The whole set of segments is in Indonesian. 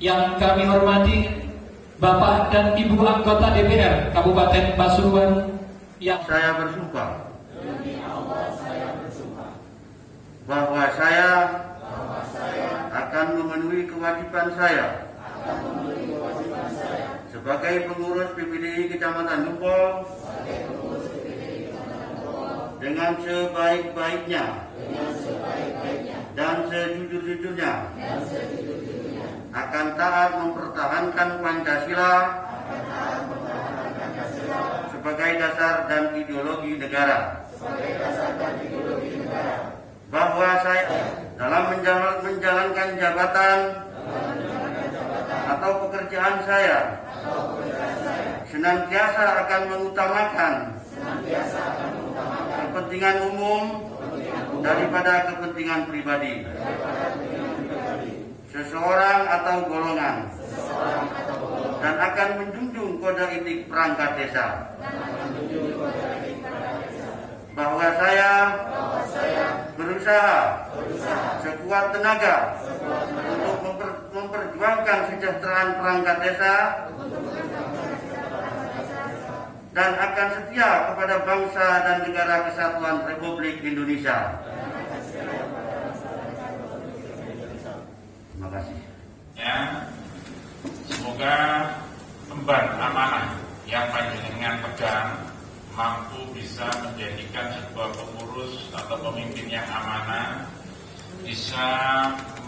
Yang kami hormati Bapak dan Ibu anggota DPR Kabupaten Pasuruan yang saya bersumpah bahwa saya akan memenuhi kewajiban saya sebagai pengurus PPDI Kecamatan Dumpol dengan sebaik-baiknya dan sejujur-jujurnya akan taat mempertahankan Pancasila sebagai dasar dan ideologi negara. Bahwa saya dalam menjalankan jabatan atau pekerjaan saya senantiasa akan mengutamakan kepentingan umum daripada kepentingan pribadi seseorang atau golongan, dan akan menjunjung kode etik perangkat desa. Bahwa saya berusaha sekuat tenaga untuk memperjuangkan kesejahteraan perangkat desa dan akan setia kepada bangsa dan negara kesatuan Republik Indonesia. Terima kasih. Ya, semoga emban amanah yang panjenengan pegang mampu bisa menjadikan sebuah pengurus atau pemimpin yang amanah, bisa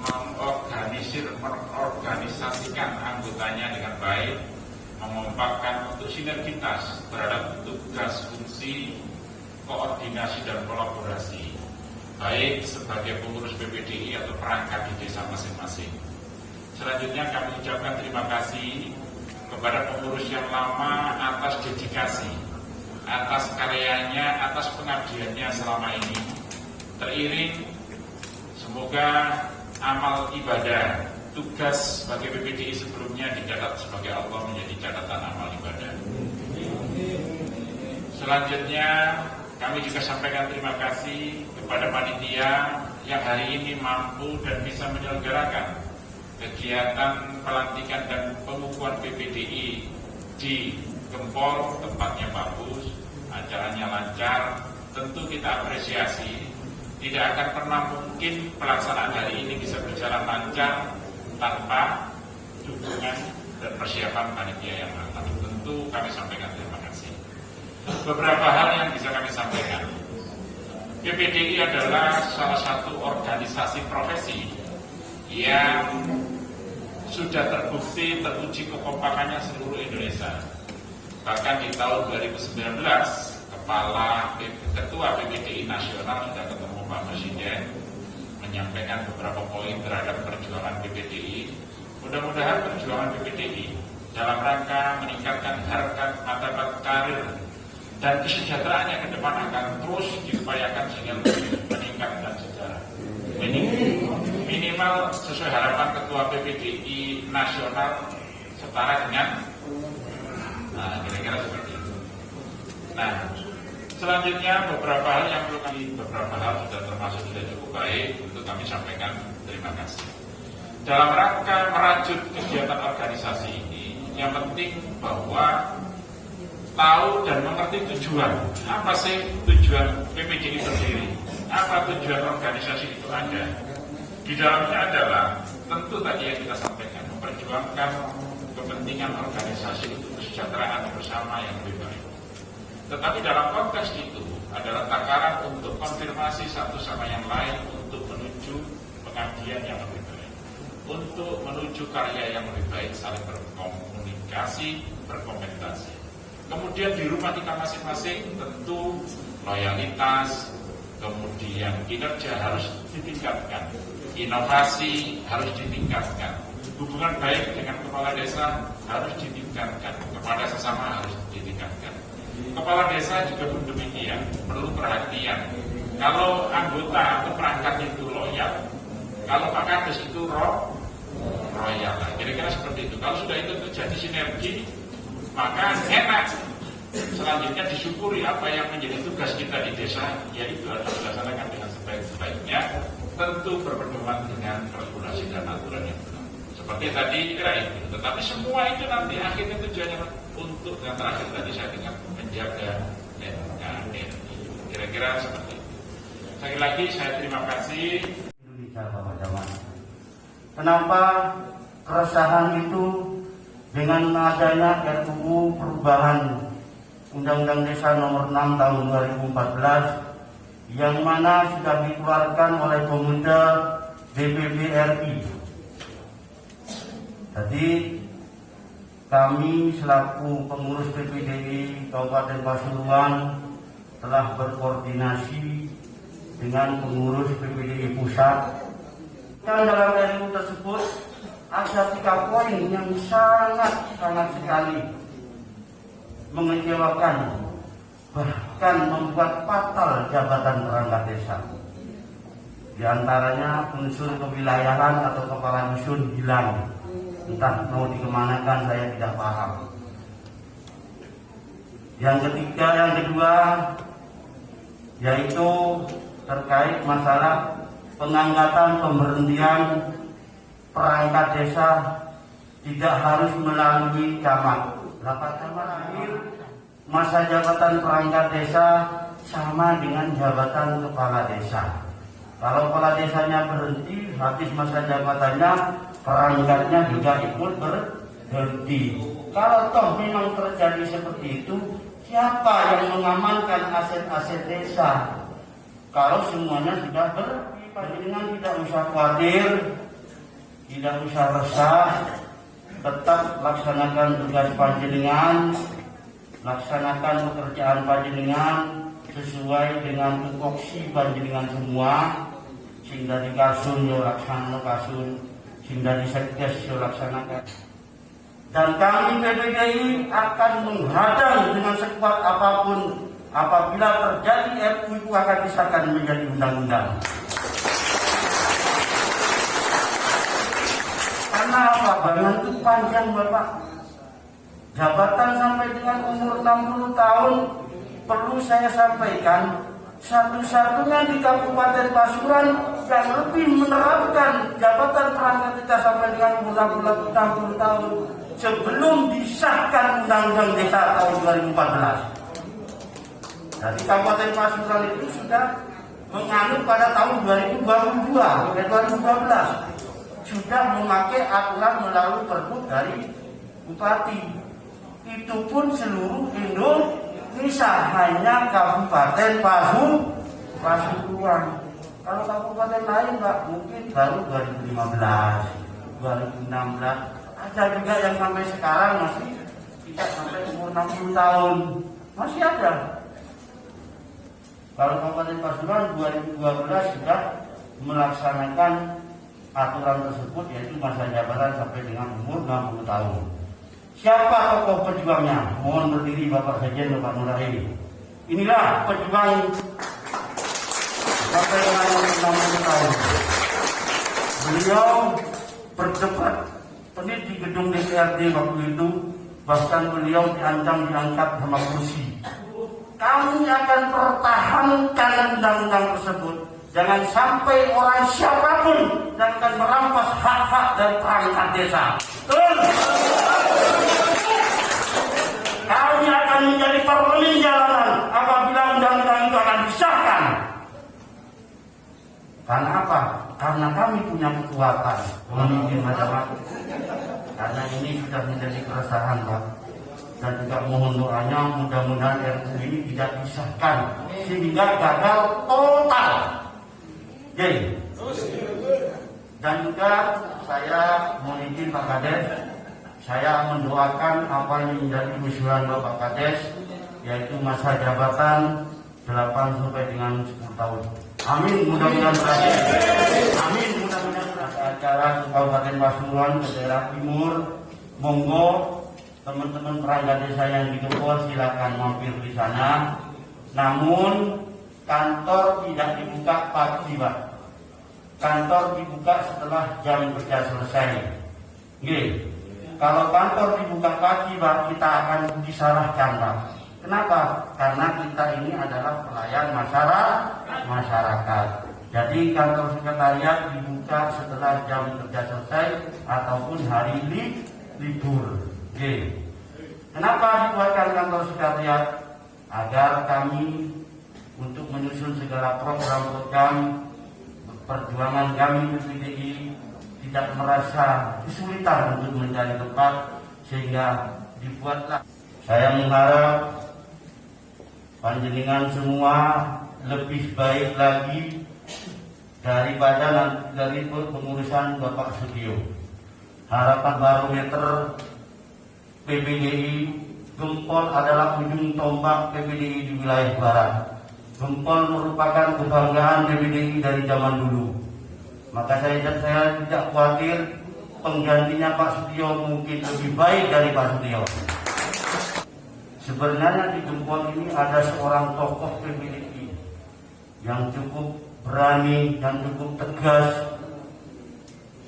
mengorganisasikan anggotanya dengan baik, mengompakkan untuk sinergitas terhadap tugas, fungsi, koordinasi dan kolaborasi, baik sebagai pengurus PPDI atau perangkat di desa masing-masing. Selanjutnya kami ucapkan terima kasih kepada pengurus yang lama atas dedikasi, atas karyanya, atas pengabdiannya selama ini. Teriring, semoga amal ibadah, tugas sebagai PPDI sebelumnya dicatat sebagai Allah menjadi catatan amal ibadah. Selanjutnya, kami juga sampaikan terima kasih kepada panitia yang hari ini mampu dan bisa menyelenggarakan kegiatan pelantikan dan pengukuhan PPDI di Gempol, tempatnya bagus, acaranya lancar. Tentu kita apresiasi. Tidak akan pernah mungkin pelaksanaan hari ini bisa berjalan lancar tanpa dukungan dan persiapan panitia yang matang. Tentu kami sampaikan terima kasih. Beberapa hal yang bisa kami sampaikan. PPDI adalah salah satu organisasi profesi yang sudah terbukti teruji kekompakannya seluruh Indonesia. Bahkan di tahun 2019, Ketua PPDI Nasional sudah ketemu Pak Presiden, menyampaikan beberapa poin terhadap perjuangan PPDI. Mudah-mudahan perjuangan PPDI dalam rangka meningkatkan harkat martabat karir dan kesejahteraannya ke depan akan terus diupayakan sehingga lebih meningkat dan sejahtera. Minimal sesuai harapan Ketua PPDI Nasional setara dengan kira-kira seperti itu. Nah, selanjutnya beberapa hal yang perlu beberapa hal sudah termasuk sudah cukup baik untuk kami sampaikan terima kasih. Dalam rangka merajut kegiatan organisasi ini, yang penting bahwa tahu dan mengerti tujuan. Apa sih tujuan PPDI sendiri? Apa tujuan organisasi itu ada? Di dalamnya adalah tentu tadi yang kita sampaikan, memperjuangkan kepentingan organisasi untuk kesejahteraan bersama yang lebih baik. Tetapi dalam konteks itu adalah takaran untuk konfirmasi satu sama yang lain untuk menuju pengabdian yang lebih baik, untuk menuju karya yang lebih baik, saling berkomunikasi, berkomentasi. Kemudian di rumah kita masing-masing tentu loyalitas, kemudian kinerja harus ditingkatkan, inovasi harus ditingkatkan, hubungan baik dengan kepala desa harus ditingkatkan, kepada sesama harus ditingkatkan. Kepala desa juga pun demikian, perlu perhatian. Kalau anggota atau perangkat itu loyal, kalau Pak Kades itu royal, kira-kira seperti itu. Kalau sudah itu terjadi sinergi, maka enak. Selanjutnya disyukuri apa yang menjadi tugas kita di desa, yaitu harus dilaksanakan dengan sebaik-baiknya, tentu berpedoman dengan regulasi dan aturan yang benar. Seperti tadi kira itu, tetapi semua itu nanti akhirnya tujuannya untuk yang terakhir tadi saya dengar menjaga NKRI. Kira-kira seperti itu. Sekali lagi saya terima kasih. Indonesia Bapak Jaman. Kenapa keresahan itu dengan adanya RUU perubahan Undang-Undang Desa Nomor 6 Tahun 2014 yang mana sudah dikeluarkan oleh Pemuda DPP RI. Jadi kami selaku pengurus PPDI Kabupaten Pasuruan telah berkoordinasi dengan pengurus PPDI Pusat. Dan dalam RUU tersebut ada 3 poin yang sangat sekali mengecewakan, bahkan membuat fatal jabatan perangkat desa. Di antaranya unsur kewilayahan atau kepala dusun hilang, entah mau dikemanakan saya tidak paham. Yang kedua yaitu terkait masalah pengangkatan pemberhentian perangkat desa tidak harus melalui camat. Rapat camat akhir masa jabatan perangkat desa sama dengan jabatan kepala desa. Kalau kepala desanya berhenti, habis masa jabatannya, perangkatnya juga ikut berhenti. Kalau toh memang terjadi seperti itu, siapa yang mengamankan aset-aset desa? Kalau semuanya sudah dengan tidak usah khawatir, tidak usah resah, tetap laksanakan tugas panjenengan, laksanakan pekerjaan panjenengan sesuai dengan tupoksi panjenengan semua, sehingga di kasun yo laksanakan kasun, sehingga di sekdes yo laksanakan. Dan kami PPDI akan menghadang dengan sekuat apapun apabila terjadi RUU itu akan disahkan menjadi undang-undang. Karena apa? Bayangan itu panjang Bapak. Jabatan sampai dengan umur 60 tahun perlu saya sampaikan, satu-satunya di Kabupaten Pasuruan yang lebih menerapkan jabatan perangkat desa sampai dengan umur 60 tahun sebelum disahkan Undang-Undang Desa tahun 2014. Jadi Kabupaten Pasuruan itu sudah menganut pada tahun 2012 sudah memakai aturan melalui pergub dari bupati. Itu pun seluruh Indonesia, hanya Kabupaten Pasuruan. Kalau kabupaten lain Pak mungkin baru 2015, 2016. Ada juga yang sampai sekarang masih tidak sampai umur 60 tahun, masih ada. Kalau Kabupaten Pasuruan 2012 sudah melaksanakan aturan tersebut, yaitu masa jabatan sampai dengan umur 60 tahun. Siapa tokoh pejuangnya? Mohon berdiri Bapak Sekjen Bapak Nurahi. Inilah pejuang sampai dengan umur 60 tahun. Beliau berdebat penit di gedung DPRD waktu itu, bahkan beliau diancam diangkat sama kursi. Kami akan pertahankan undang-undang tersebut. Jangan sampai orang siapapun yang akan merampas hak-hak dari perangkat desa. Kami akan menjadi parlemen jalanan apabila undang-undang itu akan disahkan. Karena apa? Karena kami punya kekuatan memimpin masyarakat. Karena ini sudah menjadi keresahan Pak. Dan juga mohon doanya mudah-mudahan RUU ini tidak disahkan sehingga gagal total. Jadi, dan juga saya mohon izin Pak Kades, saya mendoakan apa yang menjadi usulan Bapak Kades, yaitu masa jabatan 8 sampai dengan 10 tahun. Amin, mudah-mudahan berhasil. Amin, mudah-mudahan berhasil. Acara Kabupaten Pasuruan ke daerah timur, monggo teman-teman perangkat desa yang di Gempol silakan mampir di sana. Namun kantor tidak dibuka pagi Pak. Kantor dibuka setelah jam kerja selesai. Oke. Kalau kantor dibuka pagi Pak, kita akan disalahkan Pak. Kenapa? Karena kita ini adalah pelayan masyarakat. Jadi kantor sekretariat dibuka setelah jam kerja selesai ataupun hari libur. G. Kenapa dibuatkan kantor sekretariat? Agar kami untuk menyusun segala program-program perjuangan kami PPDI tidak merasa kesulitan untuk mencari tempat, sehingga dibuatlah. Saya mengharap panjenengan semua lebih baik lagi daripada dari pengurusan Bapak Sutio. Harapan barometer PPDI, Gempol adalah ujung tombak PPDI di wilayah Barat. Gempol merupakan kebanggaan PPDI dari zaman dulu. Maka saya tidak khawatir penggantinya Pak Sutio mungkin lebih baik dari Pak Sutio. Sebenarnya di Gempol ini ada seorang tokoh PPDI yang cukup berani dan cukup tegas.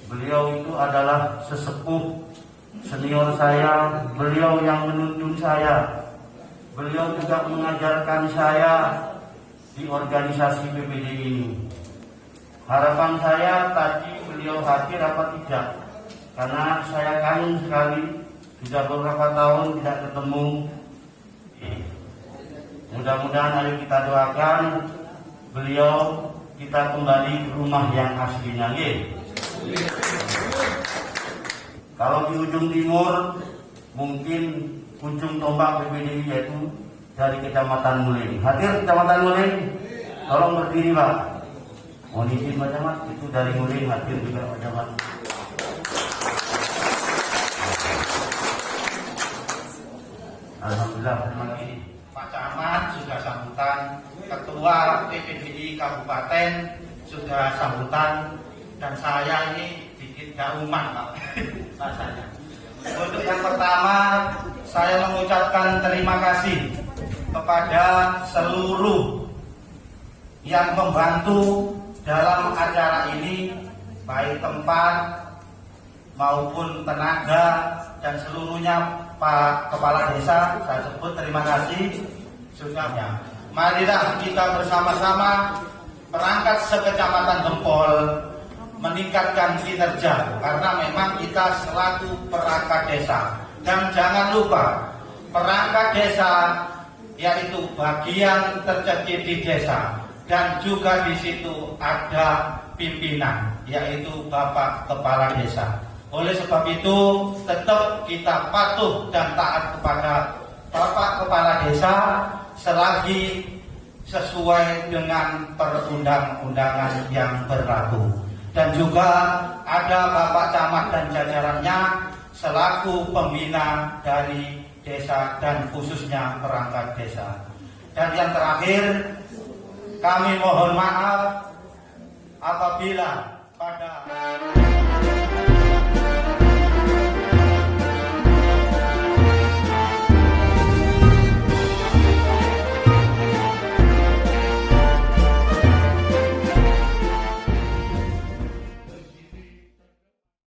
Beliau itu adalah sesepuh senior saya, beliau yang menuntun saya. Beliau juga mengajarkan saya di organisasi PPDI ini. Harapan saya tadi beliau hadir apa tidak, karena saya kangen sekali, sudah beberapa tahun tidak ketemu. Mudah-mudahan ayo kita doakan beliau kita kembali ke rumah yang aslinya. Kalau di ujung timur, mungkin ujung tombak PPDI yaitu dari Kecamatan Nguling. Hadir Kecamatan Nguling, tolong berdiri Pak. Mohon izin Pak Camat, itu dari Nguling hadir juga Pak Camat. Alhamdulillah, terima kasih. Pak Camat sudah sambutan, Ketua PPDI Kabupaten sudah sambutan, dan saya ini dikit gauman Pak rasanya. Untuk yang pertama, saya mengucapkan terima kasih kepada seluruh yang membantu dalam acara ini, baik tempat maupun tenaga dan seluruhnya. Pak Kepala Desa, saya sebut terima kasih sudahnya. Marilah kita bersama-sama perangkat sekecamatan Gempol meningkatkan kinerja, karena memang kita selaku perangkat desa. Dan jangan lupa, perangkat desa yaitu bagian terkecil di desa, dan juga di situ ada pimpinan, yaitu Bapak Kepala Desa. Oleh sebab itu, tetap kita patuh dan taat kepada Bapak Kepala Desa selagi sesuai dengan perundang-undangan yang berlaku. Dan juga ada Bapak Camat dan jajarannya selaku pembina dari desa dan khususnya perangkat desa. Dan yang terakhir, kami mohon maaf apabila pada